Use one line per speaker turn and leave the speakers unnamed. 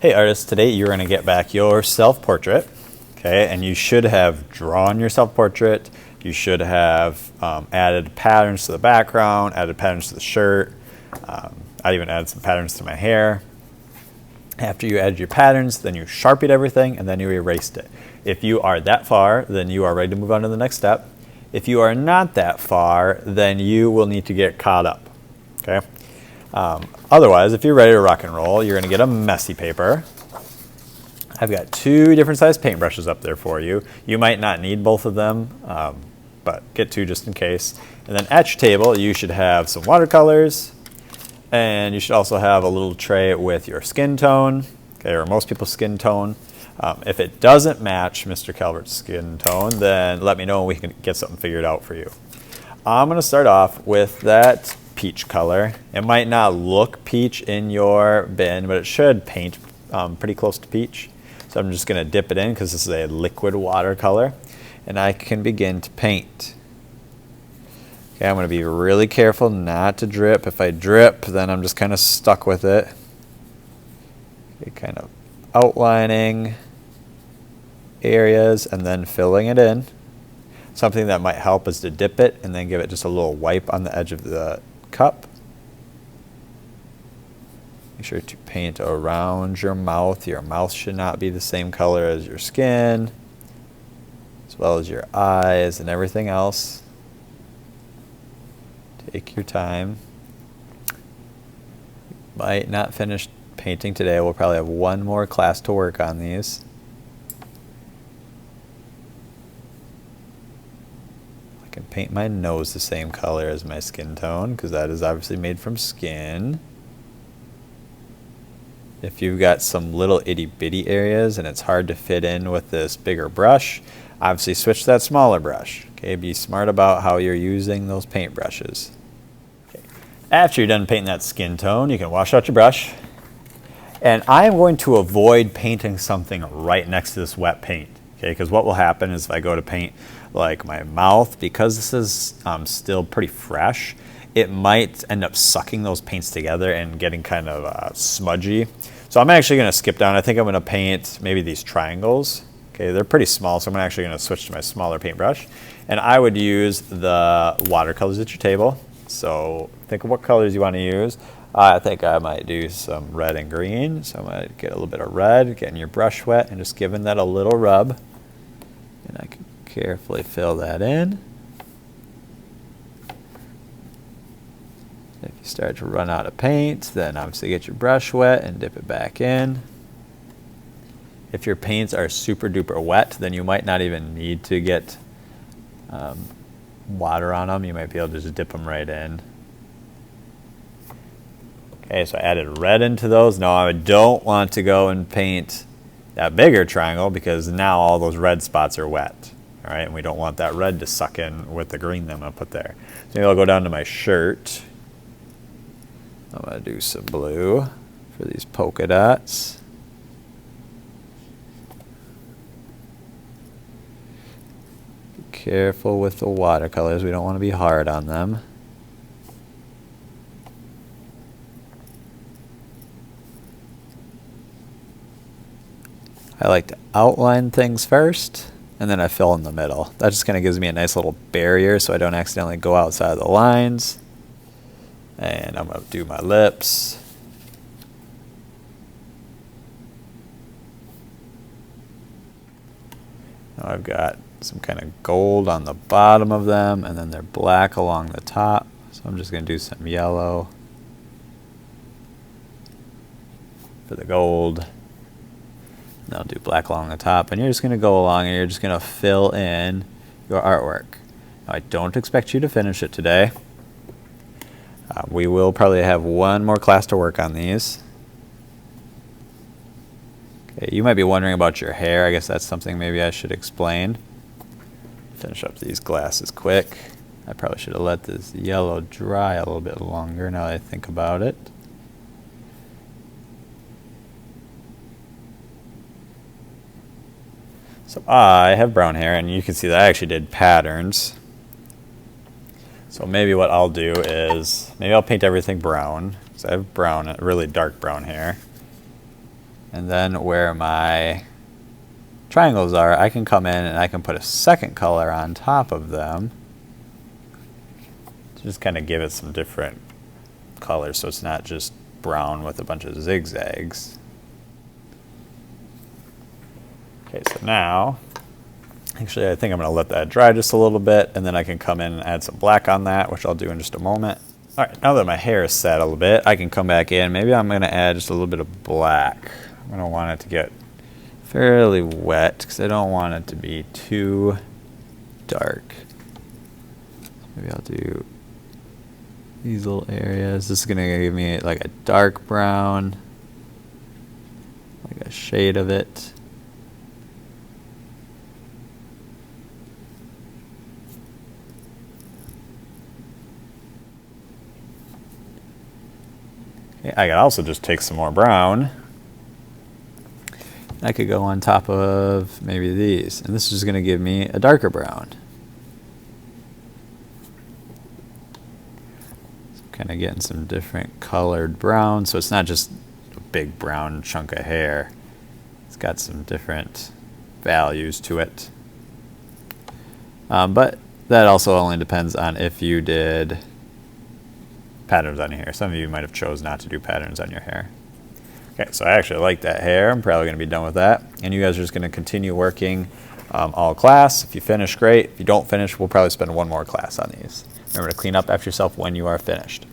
Hey artist, today you're going to get back your self-portrait, okay? And you should have drawn your self-portrait. You should have added patterns to the background, added patterns to the shirt. I even added some patterns to my hair. After you added your patterns, then you Sharpied everything and then you erased it. If you are that far, then you are ready to move on to the next step. If you are not that far, then you will need to get caught up, okay? Otherwise, if you're ready to rock and roll, you're going to get a messy paper. I've got 2 different size paintbrushes up there for you. You might not need both of them, but get 2 just in case. And then at your table, you should have some watercolors, and you should also have a little tray with your skin tone, okay, or most people's skin tone. If it doesn't match Mr. Calvert's skin tone, then let me know and we can get something figured out for you. I'm going to start off with that peach color. It might not look peach in your bin, but it should paint pretty close to peach. So I'm just going to dip it in because this is a liquid watercolor, and I can begin to paint. Okay, I'm going to be really careful not to drip. If I drip, then I'm just kind of stuck with it. Okay, kind of outlining areas and then filling it in. Something that might help is to dip it and then give it just a little wipe on the edge of the cup. Make sure to paint around your mouth. Your mouth should not be the same color as your skin, as well as your eyes and everything else. Take your time. Might not finish painting today. We'll probably have one more class to work on these. I can paint my nose the same color as my skin tone because that is obviously made from skin. If you've got some little itty bitty areas and it's hard to fit in with this bigger brush, obviously switch to that smaller brush. Okay, be smart about how you're using those paint brushes. Okay. After you're done painting that skin tone, you can wash out your brush. And I am going to avoid painting something right next to this wet paint. Okay, because what will happen is if I go to paint like my mouth, because this is still pretty fresh, it might end up sucking those paints together and getting kind of smudgy. So I'm actually going to skip down. I think I'm going to paint maybe these triangles. Okay, they're pretty small, so I'm actually going to switch to my smaller paintbrush. And I would use the watercolors at your table. So think of what colors you want to use. I think I might do some red and green. So I'm going to get a little bit of red, getting your brush wet, and just giving that a little rub. And I can carefully fill that in. If you start to run out of paint, then obviously get your brush wet and dip it back in. If your paints are super duper wet, then you might not even need to get water on them. You might be able to just dip them right in. Okay, so I added red into those. Now I don't want to go and paint that bigger triangle because now all those red spots are wet. All right, and we don't want that red to suck in with the green that I'm going to put there. So maybe I'll go down to my shirt. I'm going to do some blue for these polka dots. Be careful with the watercolors. We don't want to be hard on them. I like to outline things first, and then I fill in the middle. That just kind of gives me a nice little barrier so I don't accidentally go outside the lines. And I'm going to do my lips. Now I've got some kind of gold on the bottom of them, and then they're black along the top. So I'm just going to do some yellow for the gold. And I'll do black along the top, and you're just going to go along and you're just going to fill in your artwork. Now, I don't expect you to finish it today. We will probably have one more class to work on these. Okay, you might be wondering about your hair. I guess that's something maybe I should explain. Finish up these glasses quick. I probably should have let this yellow dry a little bit longer now that I think about it. So I have brown hair, and you can see that I actually did patterns. So maybe what I'll do is, maybe I'll paint everything brown, because I have brown, really dark brown hair. And then where my triangles are, I can come in and I can put a second color on top of them to just kind of give it some different colors so it's not just brown with a bunch of zigzags. Okay, so now, actually I think I'm going to let that dry just a little bit, and then I can come in and add some black on that, which I'll do in just a moment. All right, now that my hair is set a little bit, I can come back in. Maybe I'm going to add just a little bit of black. I'm going to want it to get fairly wet because I don't want it to be too dark. Maybe I'll do these little areas. This is going to give me like a dark brown, like a shade of it. Okay, I could also just take some more brown. I could go on top of maybe these, and this is going to give me a darker brown. So I'm kind of getting some different colored brown, so it's not just a big brown chunk of hair. It's got some different values to it. But that also only depends on if you did patterns on your hair. Some of you might have chose not to do patterns on your hair. Okay, so I actually like that hair. I'm probably going to be done with that. And you guys are just going to continue working all class. If you finish, great. If you don't finish, we'll probably spend one more class on these. Remember to clean up after yourself when you are finished.